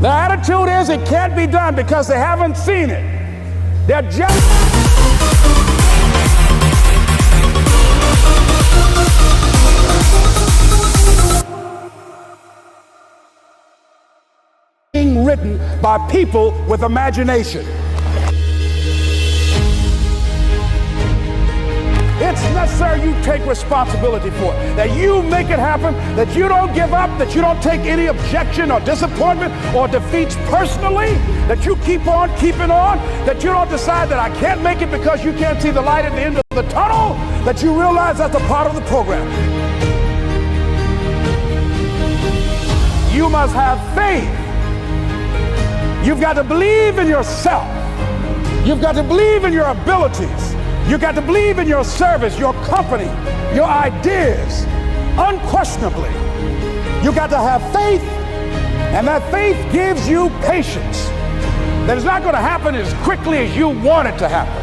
The attitude is it can't be done because they haven't seen it. They're just being written by people with imagination. It's necessary you take responsibility for it, that you make it happen, that you don't give up, that you don't take any objection or disappointment or defeats personally, that you keep on keeping on, that you don't decide that I can't make it because you can't see the light at the end of the tunnel, that you realize that's a part of the program. You must have faith. You've got to believe in yourself. You've got to believe in your abilities. You got to believe in your service, your company, your ideas, unquestionably. You got to have faith, and that faith gives you patience. That it's not going to happen as quickly as you want it to happen.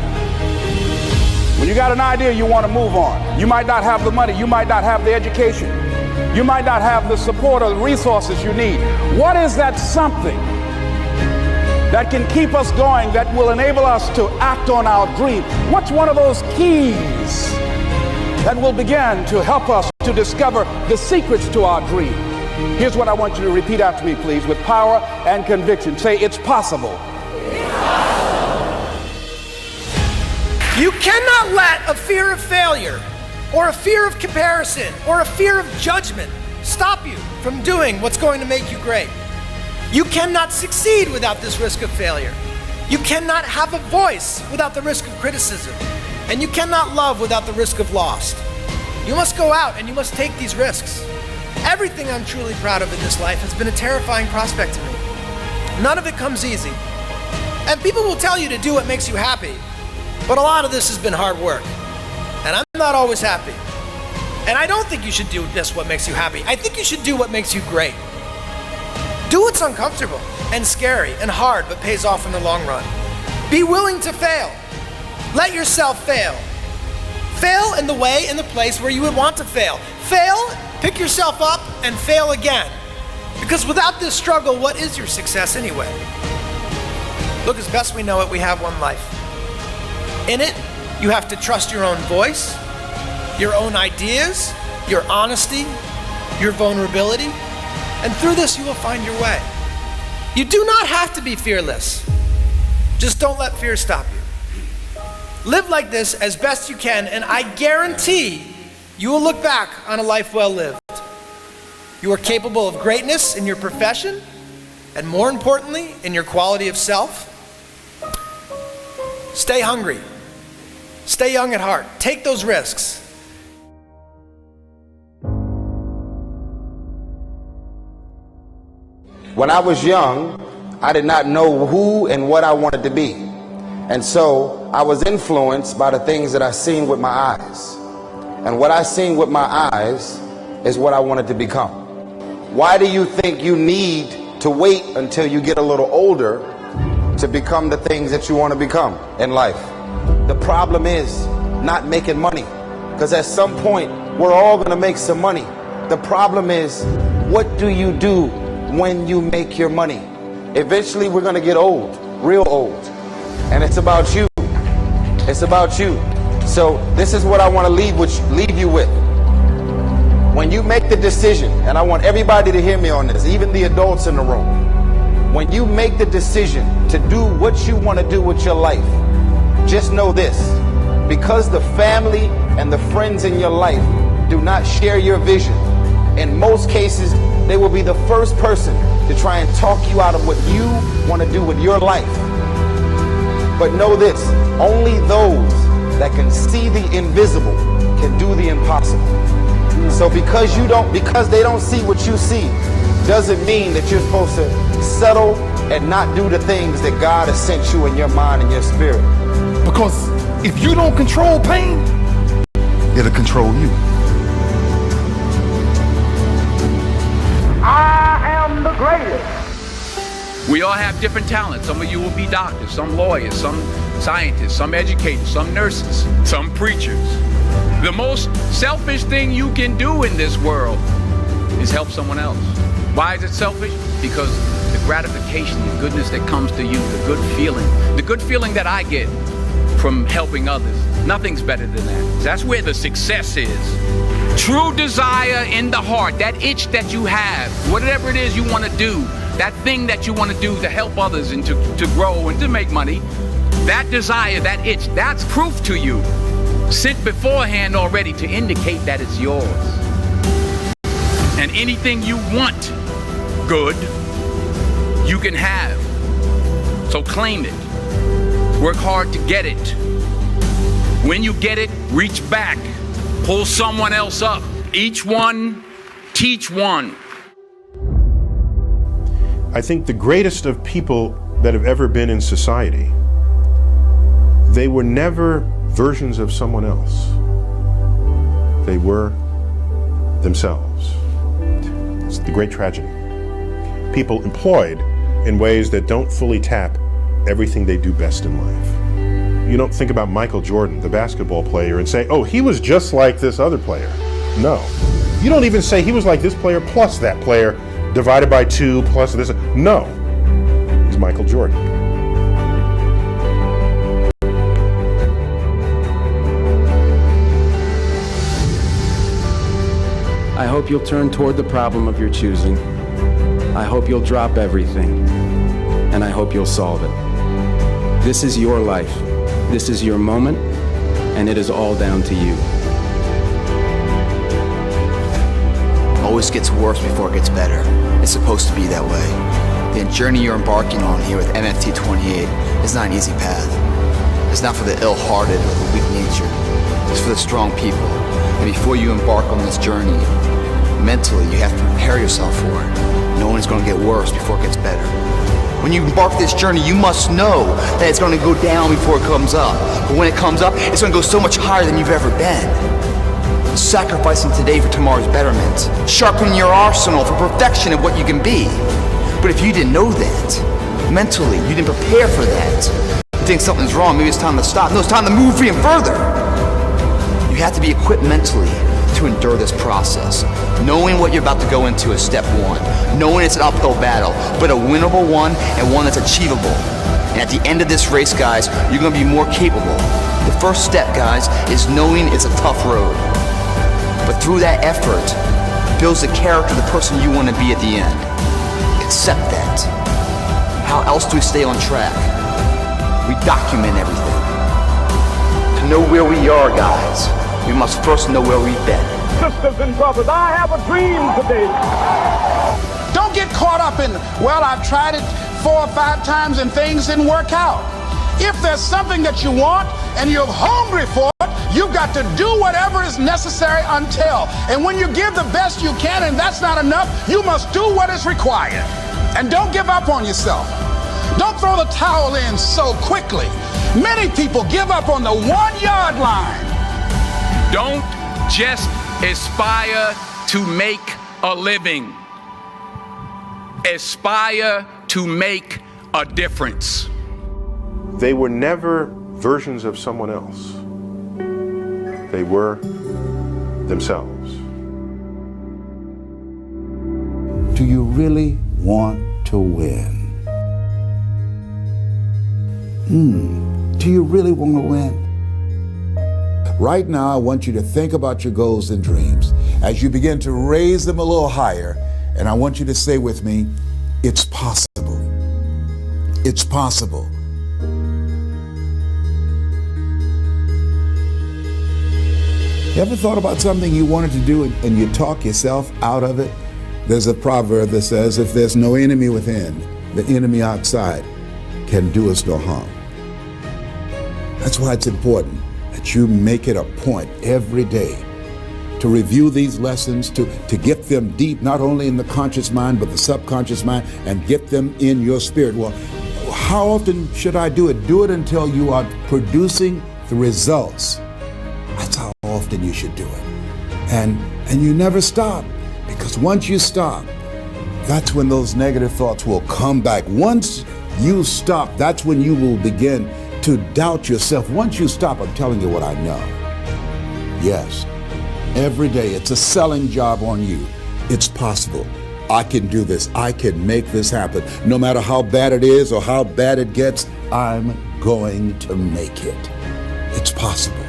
When you got an idea, you want to move on. You might not have the money, you might not have the education, you might not have the support or the resources you need. What is that something that can keep us going, that will enable us to act on our dream? What's one of those keys that will begin to help us to discover the secrets to our dream? Here's what I want you to repeat after me, please, with power and conviction. Say, it's possible. It's possible. You cannot let a fear of failure or a fear of comparison or a fear of judgment stop you from doing what's going to make you great. You cannot succeed without this risk of failure. You cannot have a voice without the risk of criticism. And you cannot love without the risk of loss. You must go out and you must take these risks. Everything I'm truly proud of in this life has been a terrifying prospect to me. None of it comes easy. And people will tell you to do what makes you happy, but a lot of this has been hard work. And I'm not always happy. And I don't think you should do just what makes you happy. I think you should do what makes you great. Do what's uncomfortable and scary and hard, but pays off in the long run. Be willing to fail. Let yourself fail. Fail in the way, in the place where you would want to fail. Fail, pick yourself up, and fail again. Because without this struggle, what is your success anyway? Look, as best we know it, we have one life. In it, you have to trust your own voice, your own ideas, your honesty, your vulnerability. And through this, you will find your way. You do not have to be fearless. Just don't let fear stop you. Live like this as best you can, and I guarantee you will look back on a life well lived. You are capable of greatness in your profession, and more importantly, in your quality of self. Stay hungry. Stay young at heart. Take those risks. When I was young, I did not know who and what I wanted to be. And so I was influenced by the things that I seen with my eyes. And what I seen with my eyes is what I wanted to become. Why do you think you need to wait until you get a little older to become the things that you want to become in life? The problem is not making money, because at some point we're all going to make some money. The problem is, what do you do when you make your money? Eventually we're going to get old, real old, and it's about you. It's about you. So this is what I want to leave you with. When you make the decision, and I want everybody to hear me on this, even the adults in the room, when you make the decision to do what you want to do with your life, just know this: because the family and the friends in your life do not share your vision, in most cases they will be the first person to try and talk you out of what you want to do with your life. But know this: only those that can see the invisible can do the impossible. So because they don't see what you see, doesn't mean that you're supposed to settle and not do the things that God has sent you in your mind and your spirit. Because if you don't control pain, it'll control you. I am the greatest. We all have different talents. Some of you will be doctors, some lawyers, some scientists, some educators, some nurses, some preachers. The most selfish thing you can do in this world is help someone else. Why is it selfish? Because the gratification, the goodness that comes to you, the good feeling that I get from helping others. Nothing's better than that. That's where the success is. True desire in the heart, that itch that you have, whatever it is you want to do, that thing that you want to do to help others and to grow and to make money, that desire, that itch, that's proof to you, sent beforehand already to indicate that it's yours. And anything you want good, you can have. So claim it. Work hard to get it. When you get it, reach back. Pull someone else up. Each one, teach one. I think the greatest of people that have ever been in society, they were never versions of someone else. They were themselves. It's the great tragedy. People employed in ways that don't fully tap everything they do best in life. You don't think about Michael Jordan, the basketball player, and say, oh, he was just like this other player. No. You don't even say he was like this player plus that player divided by 2 plus this. No. He's Michael Jordan. I hope you'll turn toward the problem of your choosing. I hope you'll drop everything. And I hope you'll solve it. This is your life. This is your moment. And it is all down to you. Always gets worse before it gets better. It's supposed to be that way. The journey you're embarking on here with MFT 28 is not an easy path. It's not for the ill-hearted or the weak-natured. It's for the strong people. And before you embark on this journey, mentally you have to prepare yourself for it, knowing it's going to get worse before it gets better. When you embark this journey, you must know that it's going to go down before it comes up. But when it comes up, it's going to go so much higher than you've ever been. Sacrificing today for tomorrow's betterment. Sharpening your arsenal for perfection of what you can be. But if you didn't know that, mentally, you didn't prepare for that, you think something's wrong, maybe it's time to stop. No, it's time to move even further. You have to be equipped mentally to endure this process. Knowing what you're about to go into is step one. Knowing it's an uphill battle, but a winnable one and one that's achievable. And at the end of this race, guys, you're going to be more capable. The first step, guys, is knowing it's a tough road. But through that effort, builds the character of the person you want to be at the end. Accept that. How else do we stay on track? We document everything. To know where we are, guys, we must first know where we've been. Sisters and brothers, I have a dream today. Don't get caught up in, well, I've tried it 4 or 5 times and things didn't work out. If there's something that you want and you're hungry for it, you've got to do whatever is necessary until. And when you give the best you can and that's not enough, you must do what is required. And don't give up on yourself. Don't throw the towel in so quickly. Many people give up on the 1-yard line. Don't just aspire to make a living. Aspire to make a difference. They were never versions of someone else. They were themselves. Do you really want to win? Do you really want to win? Right now, I want you to think about your goals and dreams as you begin to raise them a little higher, and I want you to say with me, it's possible. It's possible. You ever thought about something you wanted to do and you talk yourself out of it? There's a proverb that says, if there's no enemy within, the enemy outside can do us no harm. That's why it's important that you make it a point every day to review these lessons, to get them deep, not only in the conscious mind, but the subconscious mind, and get them in your spirit. Well, how often should I do it? Do it until you are producing the results. That's how often you should do it. And you never stop, because once you stop, that's when those negative thoughts will come back. Once you stop, that's when you will begin to doubt yourself. Once you stop, I'm telling you what I know. Yes, every day it's a selling job on you. It's possible. I can do this. I can make this happen. No matter how bad it is or how bad it gets, I'm going to make it. It's possible.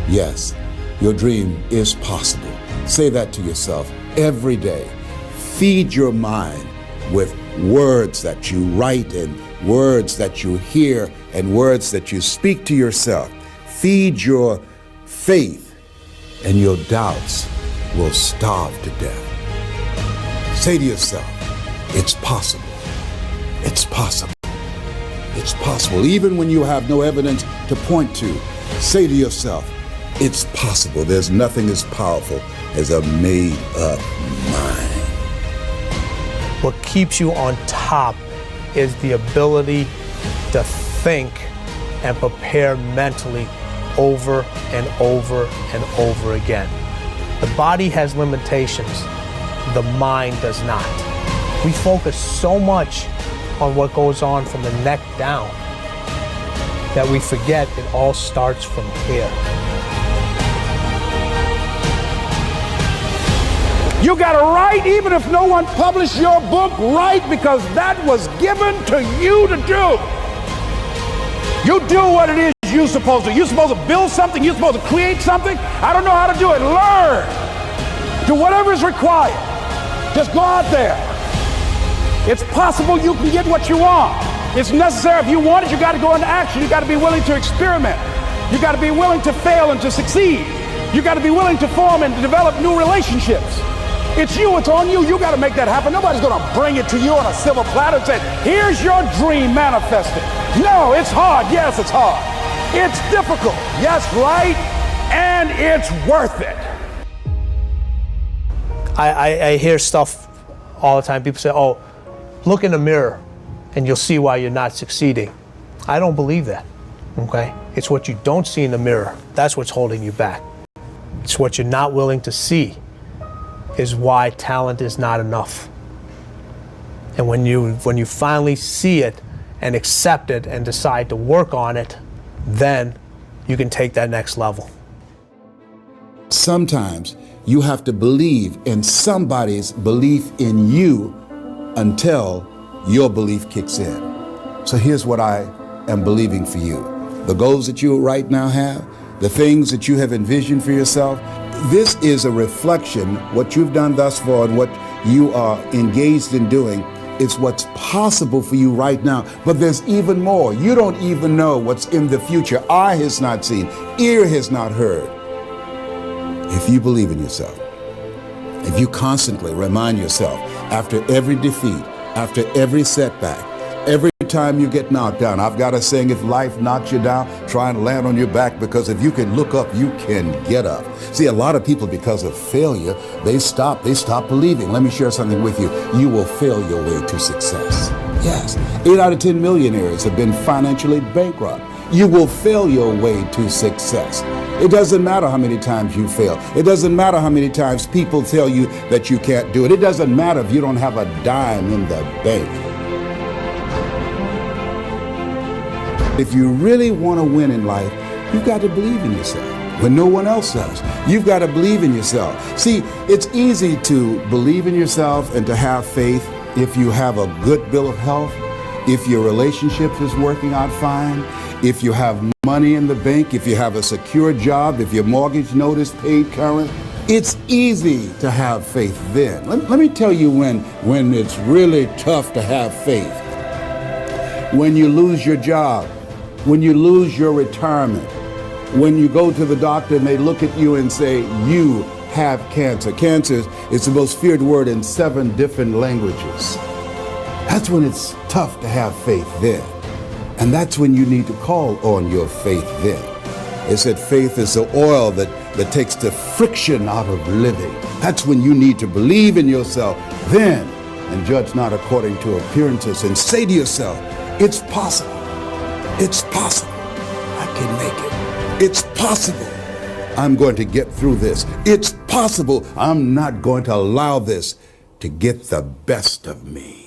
Yes, your dream is possible. Say that to yourself every day. Feed your mind with words that you write and words that you hear and words that you speak to yourself. Feed your faith and your doubts will starve to death. Say to yourself, it's possible. It's possible. It's possible. Even when you have no evidence to point to, say to yourself, it's possible. There's nothing as powerful as a made-up mind. What keeps you on top is the ability to think and prepare mentally over and over and over again. The body has limitations, the mind does not. We focus so much on what goes on from the neck down that we forget it all starts from here. You got to write, even if no one published your book, write, because that was given to you to do. You do what it is you're supposed to. You're supposed to build something. You're supposed to create something. I don't know how to do it. Learn. Do whatever is required. Just go out there. It's possible you can get what you want. It's necessary. If you want it, you got to go into action. You got to be willing to experiment. You got to be willing to fail and to succeed. You got to be willing to form and to develop new relationships. It's you, it's on you. You got to make that happen. Nobody's going to bring it to you on a silver platter and say, here's your dream manifested. No, it's hard. Yes, it's hard. It's difficult. Yes, right? And it's worth it. I hear stuff all the time. People say, oh, look in the mirror and you'll see why you're not succeeding. I don't believe that, okay? It's what you don't see in the mirror. That's what's holding you back. It's what you're not willing to see is why talent is not enough. And when you finally see it and accept it and decide to work on it, then you can take that next level. Sometimes you have to believe in somebody's belief in you until your belief kicks in. So here's what I am believing for you. The goals that you right now have, the things that you have envisioned for yourself, this is a reflection, what you've done thus far and what you are engaged in doing. It's what's possible for you right now, but there's even more. You don't even know what's in the future. Eye has not seen, ear has not heard. If you believe in yourself, if you constantly remind yourself after every defeat, after every setback, every time you get knocked down, I've got a saying, if life knocks you down, try and land on your back, because if you can look up, you can get up. See, a lot of people, because of failure, they stop believing. Let me share something with you. You will fail your way to success. Yes, 8 out of 10 millionaires have been financially bankrupt. You will fail your way to success. It doesn't matter how many times you fail. It doesn't matter how many times people tell you that you can't do it. It doesn't matter if you don't have a dime in the bank. If you really want to win in life, you've got to believe in yourself when no one else does. You've got to believe in yourself. See, it's easy to believe in yourself and to have faith if you have a good bill of health, if your relationship is working out fine, if you have money in the bank, if you have a secure job, if your mortgage note is paid current. It's easy to have faith then. Let me tell you when it's really tough to have faith. When you lose your job, when you lose your retirement, when you go to the doctor and they look at you and say, you have cancer. Cancer is the most feared word in 7 different languages. That's when it's tough to have faith then. And that's when you need to call on your faith then. They said faith is the oil that takes the friction out of living. That's when you need to believe in yourself then and judge not according to appearances and say to yourself, it's possible. It's possible. I can make it. It's possible. I'm going to get through this. It's possible. I'm not going to allow this to get the best of me.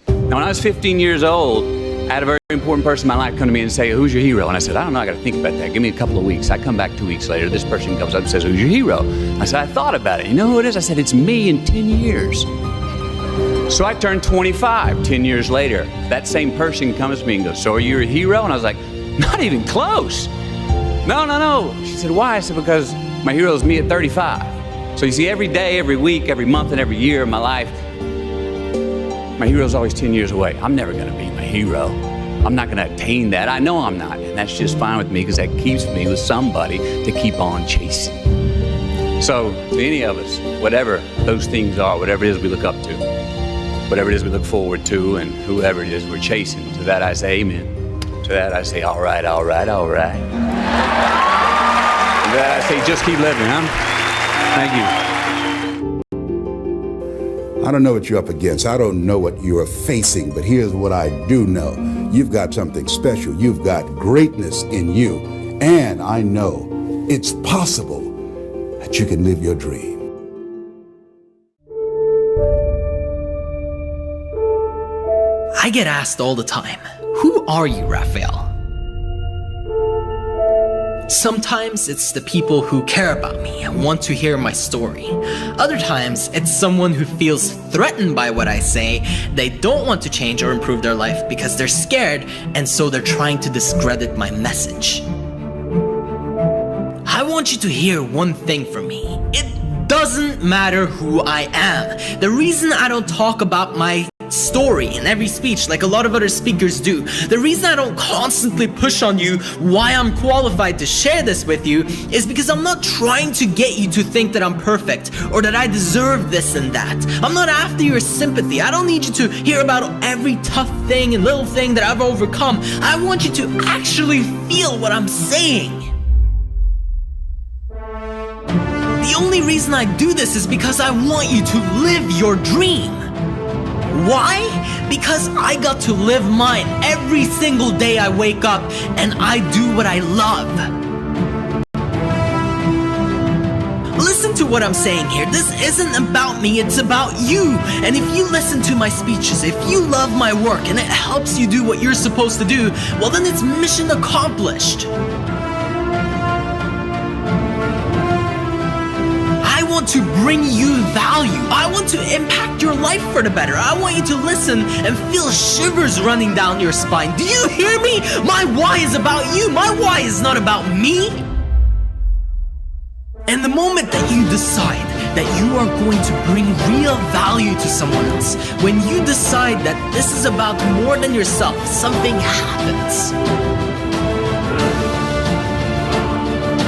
Now, when I was 15 years old, I had a very important person in my life come to me and say, who's your hero? And I said, I don't know, I gotta think about that. Give me a couple of weeks. I come back 2 weeks later, this person comes up and says, who's your hero? I said, I thought about it. You know who it is? I said, it's me in 10 years. So I turned 25, 10 years later. That same person comes to me and goes, so are you a hero? And I was like, not even close. No. She said, why? I said, because my hero is me at 35. So you see, every day, every week, every month, and every year of my life, my hero's always 10 years away. I'm never gonna be my hero. I'm not gonna attain that. I know I'm not, and that's just fine with me because that keeps me with somebody to keep on chasing. So, to any of us, whatever those things are, whatever it is we look up to, whatever it is we look forward to, and whoever it is we're chasing, to that I say amen. To that I say, all right. To that I say, just keep living, huh? Thank you. I don't know what you're up against. I don't know what you are facing, but here's what I do know. You've got something special. You've got greatness in you. And I know it's possible that you can live your dream. I get asked all the time, who are you, Rafael? Sometimes it's the people who care about me and want to hear my story. Other times, it's someone who feels threatened by what I say. They don't want to change or improve their life because they're scared, and so they're trying to discredit my message. I want you to hear one thing from me. It doesn't matter who I am. The reason I don't talk about my story in every speech like a lot of other speakers do, the reason I don't constantly push on you why I'm qualified to share this with you, is because I'm not trying to get you to think that I'm perfect or that I deserve this and that. I'm not after your sympathy. I don't need you to hear about every tough thing and little thing that I've overcome. I want you to actually feel what I'm saying. The only reason I do this is because I want you to live your dream. Why? Because I got to live mine every single day I wake up, and I do what I love. Listen to what I'm saying here. This isn't about me, it's about you. And if you listen to my speeches, if you love my work and it helps you do what you're supposed to do, well then it's mission accomplished. I want to bring you value. I want to impact your life for the better. I want you to listen and feel shivers running down your spine. Do you hear me? My why is about you. My why is not about me. And the moment that you decide that you are going to bring real value to someone else, when you decide that this is about more than yourself, something happens.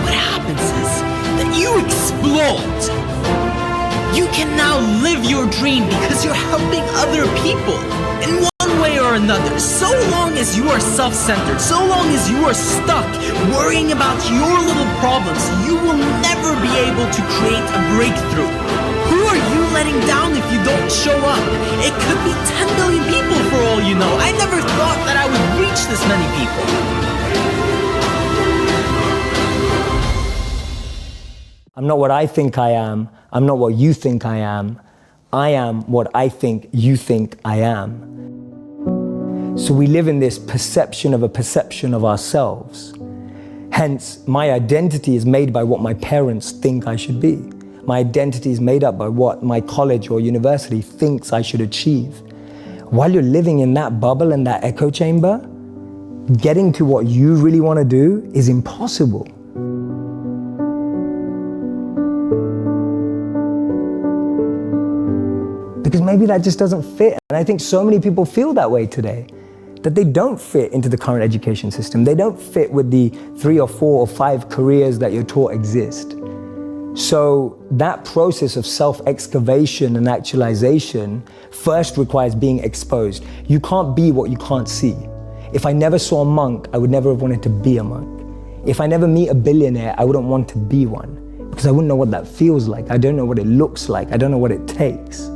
What happens is that you explode. You can now live your dream because you're helping other people in one way or another. So long as you are self-centered, so long as you are stuck worrying about your little problems, you will never be able to create a breakthrough. Who are you letting down if you don't show up? It could be 10 million people for all you know. I never thought that I would reach this many people. I'm not what I think I am. I'm not what you think I am. I am what I think you think I am. So we live in this perception of a perception of ourselves. Hence, my identity is made by what my parents think I should be. My identity is made up by what my college or university thinks I should achieve. While you're living in that bubble and that echo chamber, getting to what you really want to do is impossible. Because maybe that just doesn't fit. And I think so many people feel that way today, that they don't fit into the current education system. They don't fit with the 3 or 4 or 5 careers that you're taught exist. So that process of self-excavation and actualization first requires being exposed. You can't be what you can't see. If I never saw a monk, I would never have wanted to be a monk. If I never meet a billionaire, I wouldn't want to be one, because I wouldn't know what that feels like. I don't know what it looks like. I don't know what it takes.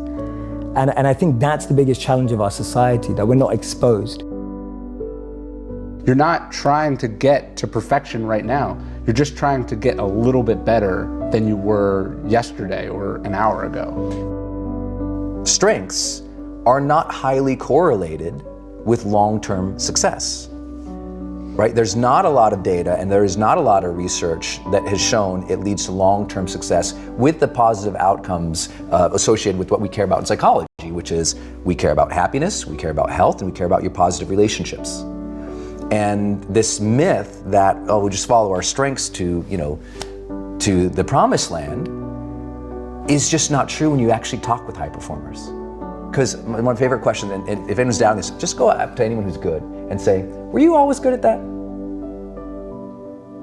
And I think that's the biggest challenge of our society, that we're not exposed. You're not trying to get to perfection right now. You're just trying to get a little bit better than you were yesterday or an hour ago. Strengths are not highly correlated with long-term success. Right? There's not a lot of data and there is not a lot of research that has shown it leads to long-term success with the positive outcomes associated with what we care about in psychology, which is we care about happiness, we care about health, and we care about your positive relationships. And this myth that, oh, we'll just follow our strengths to the promised land is just not true when you actually talk with high performers. Because my favorite question, and if anyone's down this, just go up to anyone who's good and say, were you always good at that?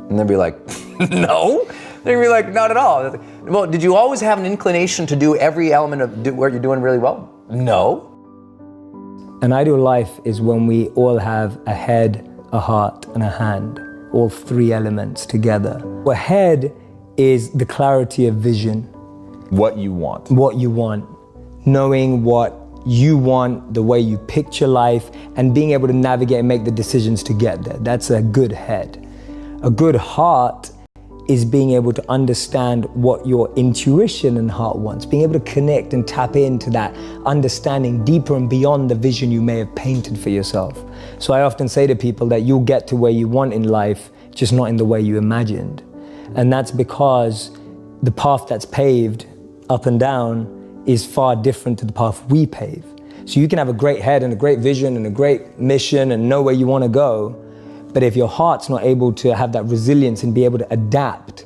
And they'll be like, no. They'll be like, not at all. Well, did you always have an inclination to do every element of what you're doing really well? No. An ideal life is when we all have a head, a heart, and a hand, all three elements together. A head is the clarity of vision. What you want. What you want. Knowing what you want, the way you picture life, and being able to navigate and make the decisions to get there. That's a good head. A good heart is being able to understand what your intuition and heart wants, being able to connect and tap into that understanding deeper and beyond the vision you may have painted for yourself. So I often say to people that you'll get to where you want in life, just not in the way you imagined. And that's because the path that's paved up and down is far different to the path we pave. So you can have a great head and a great vision and a great mission and know where you want to go, but if your heart's not able to have that resilience and be able to adapt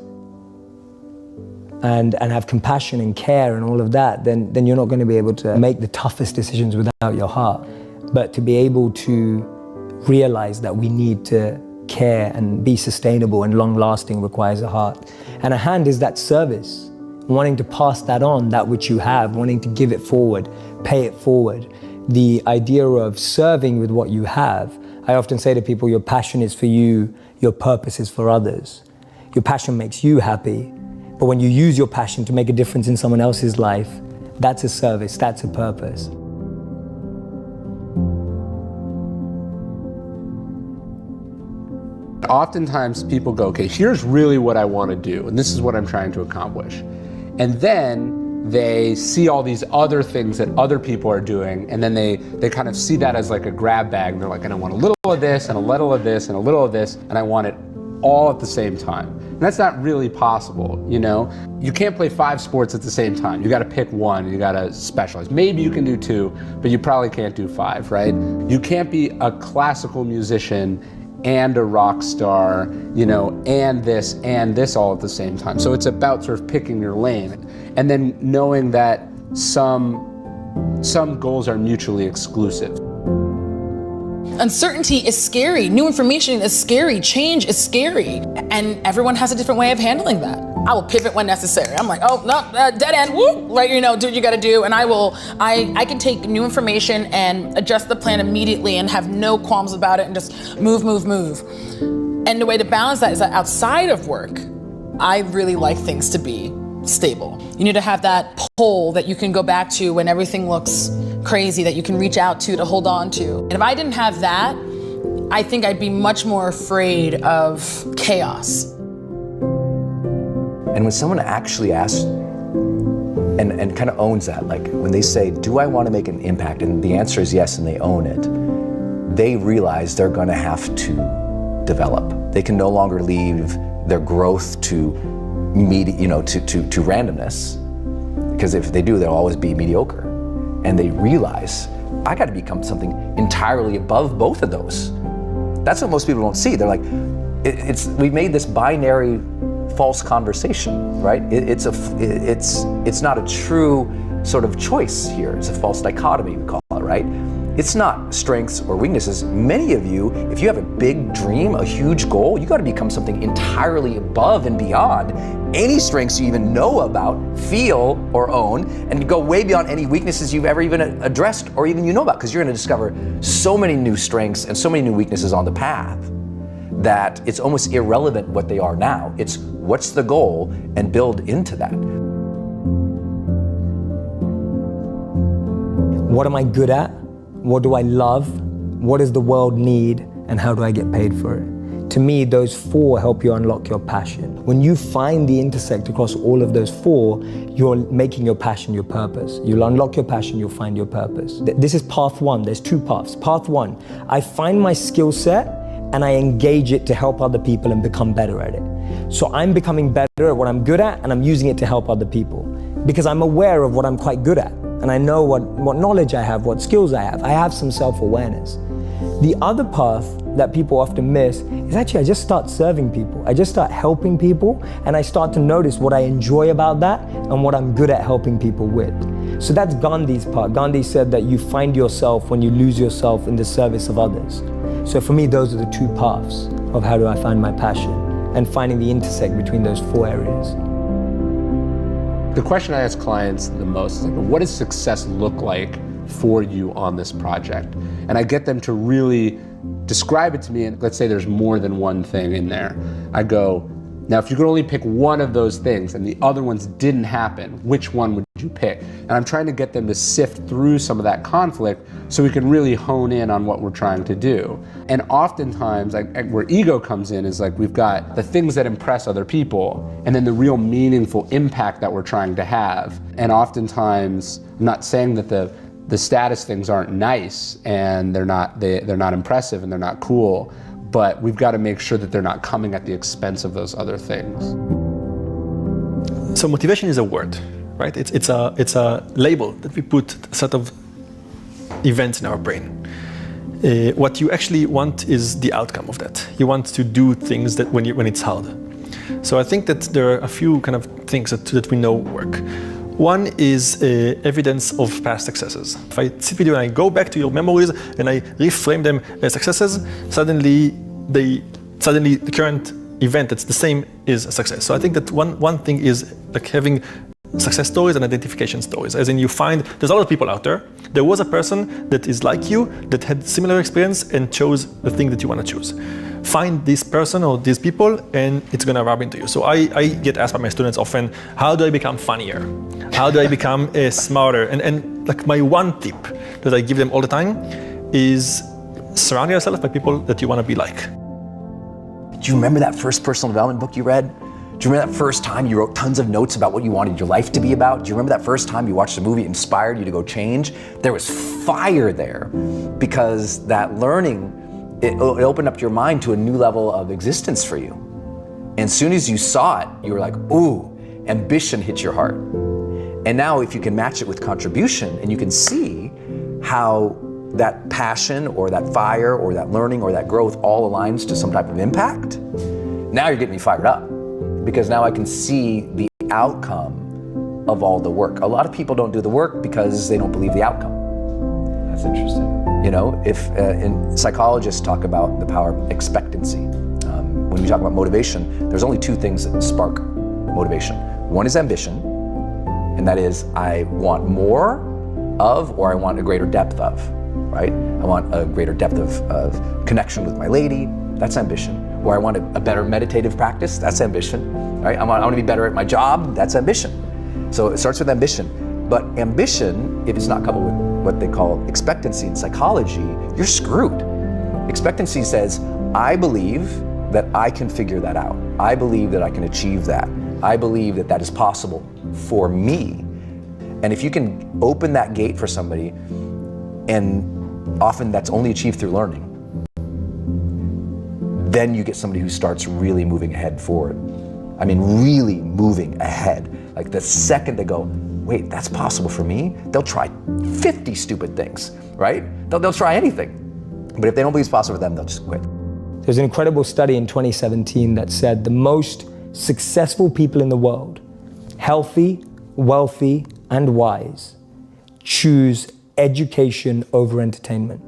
and have compassion and care and all of that, then you're not going to be able to make the toughest decisions without your heart. But to be able to realize that we need to care and be sustainable and long-lasting requires a heart. And a hand is that service, wanting to pass that on, that which you have, wanting to give it forward, pay it forward. The idea of serving with what you have, I often say to people, your passion is for you, your purpose is for others. Your passion makes you happy, but when you use your passion to make a difference in someone else's life, that's a service, that's a purpose. Oftentimes people go, okay, here's really what I want to do, and this is what I'm trying to accomplish. And then they see all these other things that other people are doing, and then they kind of see that as like a grab bag, and they're like, and I want a little of this, and a little of this, and a little of this, and I want it all at the same time. And that's not really possible, you know? You can't play 5 sports at the same time. You gotta pick one, you gotta specialize. Maybe you can do 2, but you probably can't do 5, right? You can't be a classical musician and a rock star, you know, and this all at the same time. So it's about sort of picking your lane, and then knowing that some goals are mutually exclusive. Uncertainty is scary. New information is scary. Change is scary. And everyone has a different way of handling that. I will pivot when necessary. I'm like, oh, no, dead end, woo! Like, you know, do what you gotta do. And I can take new information and adjust the plan immediately and have no qualms about it and just move. And the way to balance that is that outside of work, I really like things to be stable. You need to have that pole that you can go back to when everything looks crazy, that you can reach out to hold on to. And if I didn't have that, I think I'd be much more afraid of chaos. And when someone actually asks and kind of owns that, like when they say, do I want to make an impact? And the answer is yes, and they own it, they realize they're going to have to develop. They can no longer leave their growth to randomness, because if they do, they'll always be mediocre. And they realize, I got to become something entirely above both of those. That's what most people don't see. They're like, we made this binary false conversation, right? It's not a true sort of choice here. It's a false dichotomy, we call it, right? It's not strengths or weaknesses. Many of you, if you have a big dream, a huge goal, you got to become something entirely above and beyond any strengths you even know about, feel, or own, and go way beyond any weaknesses you've ever even addressed or even you know about, because you're going to discover so many new strengths and so many new weaknesses on the path that it's almost irrelevant what they are now. It's what's the goal and build into that. What am I good at? What do I love? What does the world need? And how do I get paid for it? To me, those 4 help you unlock your passion. When you find the intersect across all of those 4, you're making your passion your purpose. You'll unlock your passion, you'll find your purpose. This is path 1, there's 2 paths. Path 1, I find my skill set and I engage it to help other people and become better at it. So I'm becoming better at what I'm good at and I'm using it to help other people because I'm aware of what I'm quite good at and I know what knowledge I have, what skills I have. I have some self-awareness. The other path that people often miss is actually I just start serving people. I just start helping people and I start to notice what I enjoy about that and what I'm good at helping people with. So that's Gandhi's part. Gandhi said that you find yourself when you lose yourself in the service of others. So for me, those are the 2 paths of how do I find my passion and finding the intersect between those 4 areas. The question I ask clients the most is, what does success look like for you on this project? And I get them to really describe it to me, and let's say there's more than one thing in there. I go, now if you could only pick one of those things and the other ones didn't happen, which one would you pick? And I'm trying to get them to sift through some of that conflict so we can really hone in on what we're trying to do. And oftentimes, where ego comes in is like we've got the things that impress other people and then the real meaningful impact that we're trying to have. And oftentimes, I'm not saying that the status things aren't nice and they're not impressive and they're not cool, but we've got to make sure that they're not coming at the expense of those other things. So motivation is a word, right? It's a label that we put a set of events in our brain. What you actually want is the outcome of that. You want to do things that when it's hard. So I think that there are a few kind of things that we know work. One is evidence of past successes. If I sit with you and I go back to your memories and I reframe them as successes, suddenly the current event that's the same is a success. So I think that one thing is like having success stories and identification stories. As in you find there's a lot of people out there. There was a person that is like you, that had similar experience and chose the thing that you want to choose. Find this person or these people and it's going to rub into you. So I get asked by my students often, how do I become funnier? How do I become smarter? And like my one tip that I give them all the time is surround yourself by people that you want to be like. Do you remember that first personal development book you read? Do you remember that first time you wrote tons of notes about what you wanted your life to be about? Do you remember that first time you watched a movie that inspired you to go change? There was fire there because that learning, it opened up your mind to a new level of existence for you. And as soon as you saw it, you were like, ooh, ambition hit your heart. And now if you can match it with contribution and you can see how that passion or that fire or that learning or that growth all aligns to some type of impact, now you're getting me fired up. Because now I can see the outcome of all the work. A lot of people don't do the work because they don't believe the outcome. That's interesting. You know, and psychologists talk about the power of expectancy. When we talk about motivation, there's only 2 things that spark motivation. One is ambition, and that is I want more of or I want a greater depth of, right? I want a greater depth of connection with my lady, that's ambition. Or I want a better meditative practice, that's ambition, right? I want to be better at my job, that's ambition. So it starts with ambition, but ambition, if it's not coupled with what they call expectancy in psychology, you're screwed. Expectancy says, I believe that I can figure that out. I believe that I can achieve that. I believe that that is possible for me. And if you can open that gate for somebody, and often that's only achieved through learning, then you get somebody who starts really moving ahead forward. I mean, really moving ahead. Like the second they go, wait, that's possible for me, they'll try 50 stupid things, right? They'll try anything. But if they don't believe it's possible for them, they'll just quit. There's an incredible study in 2017 that said the most successful people in the world, healthy, wealthy, and wise, choose education over entertainment.